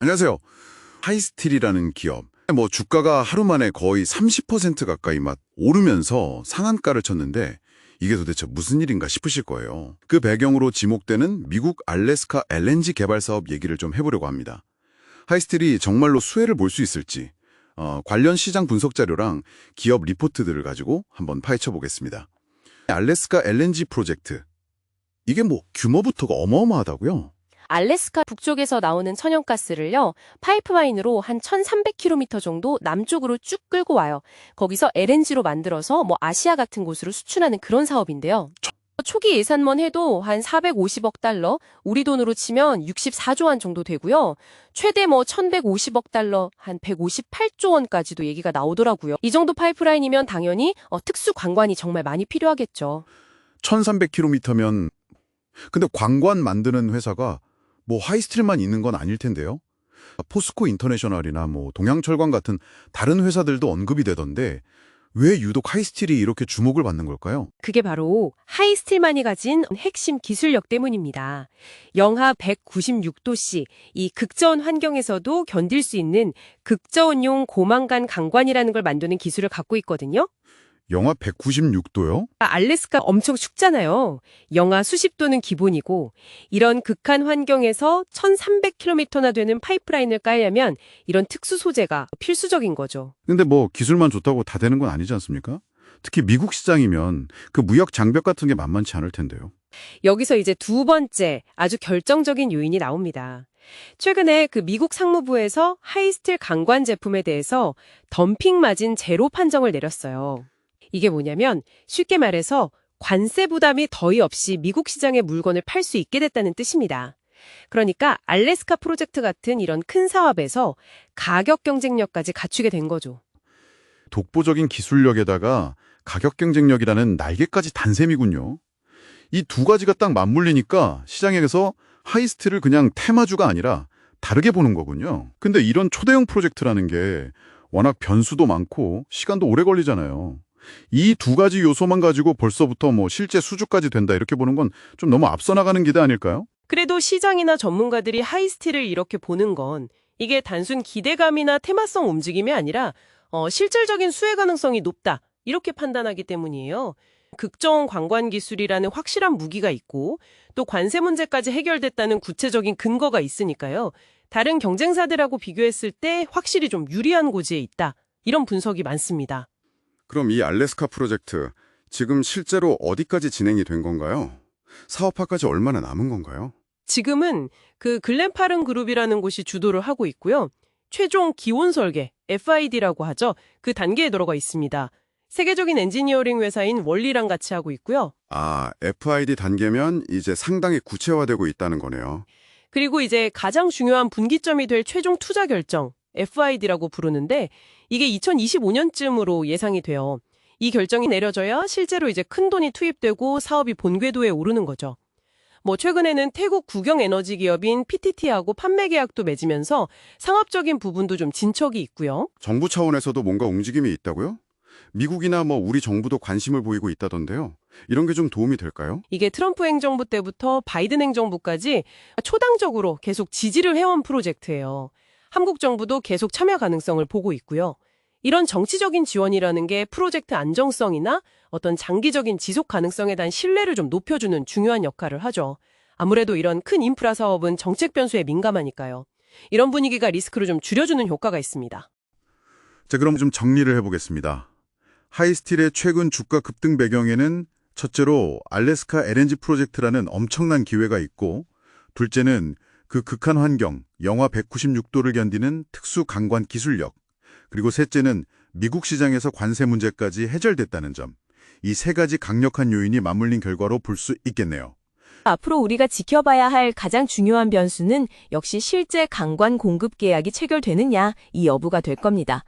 안녕하세요. 하이스틸이라는 기업. 주가가 하루 만에 거의 30% 가까이 막 오르면서 상한가를 쳤는데 이게 도대체 무슨 일인가 싶으실 거예요. 그 배경으로 지목되는 미국 알래스카 LNG 개발 사업 얘기를 좀 해보려고 합니다. 하이스틸이 정말로 수혜를 볼 수 있을지 관련 시장 분석 자료랑 기업 리포트들을 가지고 한번 파헤쳐 보겠습니다. 알래스카 LNG 프로젝트. 이게 규모부터가 어마어마하다고요? 알래스카 북쪽에서 나오는 천연가스를요, 파이프라인으로 한 1300km 정도 남쪽으로 쭉 끌고 와요. 거기서 LNG로 만들어서 아시아 같은 곳으로 수출하는 그런 사업인데요. 초기 예산만 해도 한 450억 달러, 우리 돈으로 치면 64조 원 정도 되고요. 최대 1150억 달러, 한 158조 원까지도 얘기가 나오더라고요. 이 정도 파이프라인이면 당연히 특수 관관이 정말 많이 필요하겠죠. 1300km면 근데 관관 만드는 회사가 하이스틸만 있는 건 아닐 텐데요. 포스코 인터내셔널이나 동양철강 같은 다른 회사들도 언급이 되던데 왜 유독 하이스틸이 이렇게 주목을 받는 걸까요? 그게 바로 하이스틸만이 가진 핵심 기술력 때문입니다. 영하 196도씨, 이 극저온 환경에서도 견딜 수 있는 극저온용 고망간 강관이라는 걸 만드는 기술을 갖고 있거든요. 영하 196도요? 알래스카 엄청 춥잖아요. 영하 수십 도는 기본이고 이런 극한 환경에서 1300km나 되는 파이프라인을 깔려면 이런 특수 소재가 필수적인 거죠. 근데 기술만 좋다고 다 되는 건 아니지 않습니까? 특히 미국 시장이면 그 무역 장벽 같은 게 만만치 않을 텐데요. 여기서 이제 두 번째 아주 결정적인 요인이 나옵니다. 최근에 그 미국 상무부에서 하이스틸 강관 제품에 대해서 덤핑 마진 제로 판정을 내렸어요. 이게 뭐냐면 쉽게 말해서 관세 부담이 거의 없이 미국 시장에 물건을 팔 수 있게 됐다는 뜻입니다. 그러니까 알래스카 프로젝트 같은 이런 큰 사업에서 가격 경쟁력까지 갖추게 된 거죠. 독보적인 기술력에다가 가격 경쟁력이라는 날개까지 단 셈이군요. 이 두 가지가 딱 맞물리니까 시장에서 하이스틸을 그냥 테마주가 아니라 다르게 보는 거군요. 근데 이런 초대형 프로젝트라는 게 워낙 변수도 많고 시간도 오래 걸리잖아요. 이 두 가지 요소만 가지고 벌써부터 실제 수주까지 된다 이렇게 보는 건 좀 너무 앞서 나가는 기대 아닐까요? 그래도 시장이나 전문가들이 하이스틸을 이렇게 보는 건 이게 단순 기대감이나 테마성 움직임이 아니라 실질적인 수혜 가능성이 높다 이렇게 판단하기 때문이에요. 극저온 관관 기술이라는 확실한 무기가 있고 또 관세 문제까지 해결됐다는 구체적인 근거가 있으니까요. 다른 경쟁사들하고 비교했을 때 확실히 좀 유리한 고지에 있다. 이런 분석이 많습니다. 그럼 이 알래스카 프로젝트 지금 실제로 어디까지 진행이 된 건가요? 사업화까지 얼마나 남은 건가요? 지금은 그 글렌파른 그룹이라는 곳이 주도를 하고 있고요. 최종 기원 설계, FID라고 하죠. 그 단계에 들어가 있습니다. 세계적인 엔지니어링 회사인 월리랑 같이 하고 있고요. FID 단계면 이제 상당히 구체화되고 있다는 거네요. 그리고 이제 가장 중요한 분기점이 될 최종 투자 결정, FID라고 부르는데 이게 2025년쯤으로 예상이 돼요. 이 결정이 내려져야 실제로 이제 큰 돈이 투입되고 사업이 본궤도에 오르는 거죠. 최근에는 태국 국영 에너지 기업인 PTT하고 판매 계약도 맺으면서 상업적인 부분도 좀 진척이 있고요. 정부 차원에서도 뭔가 움직임이 있다고요? 미국이나 우리 정부도 관심을 보이고 있다던데요. 이런 게 좀 도움이 될까요? 이게 트럼프 행정부 때부터 바이든 행정부까지 초당적으로 계속 지지를 해온 프로젝트예요. 한국 정부도 계속 참여 가능성을 보고 있고요. 이런 정치적인 지원이라는 게 프로젝트 안정성이나 어떤 장기적인 지속 가능성에 대한 신뢰를 좀 높여주는 중요한 역할을 하죠. 아무래도 이런 큰 인프라 사업은 정책 변수에 민감하니까요. 이런 분위기가 리스크를 좀 줄여주는 효과가 있습니다. 자, 그럼 좀 정리를 해보겠습니다. 하이스틸의 최근 주가 급등 배경에는 첫째로 알래스카 LNG 프로젝트라는 엄청난 기회가 있고, 둘째는 그 극한 환경, 영하 196도를 견디는 특수 강관 기술력, 그리고 셋째는 미국 시장에서 관세 문제까지 해결됐다는 점. 이 세 가지 강력한 요인이 맞물린 결과로 볼 수 있겠네요. 앞으로 우리가 지켜봐야 할 가장 중요한 변수는 역시 실제 강관 공급 계약이 체결되느냐 이 여부가 될 겁니다.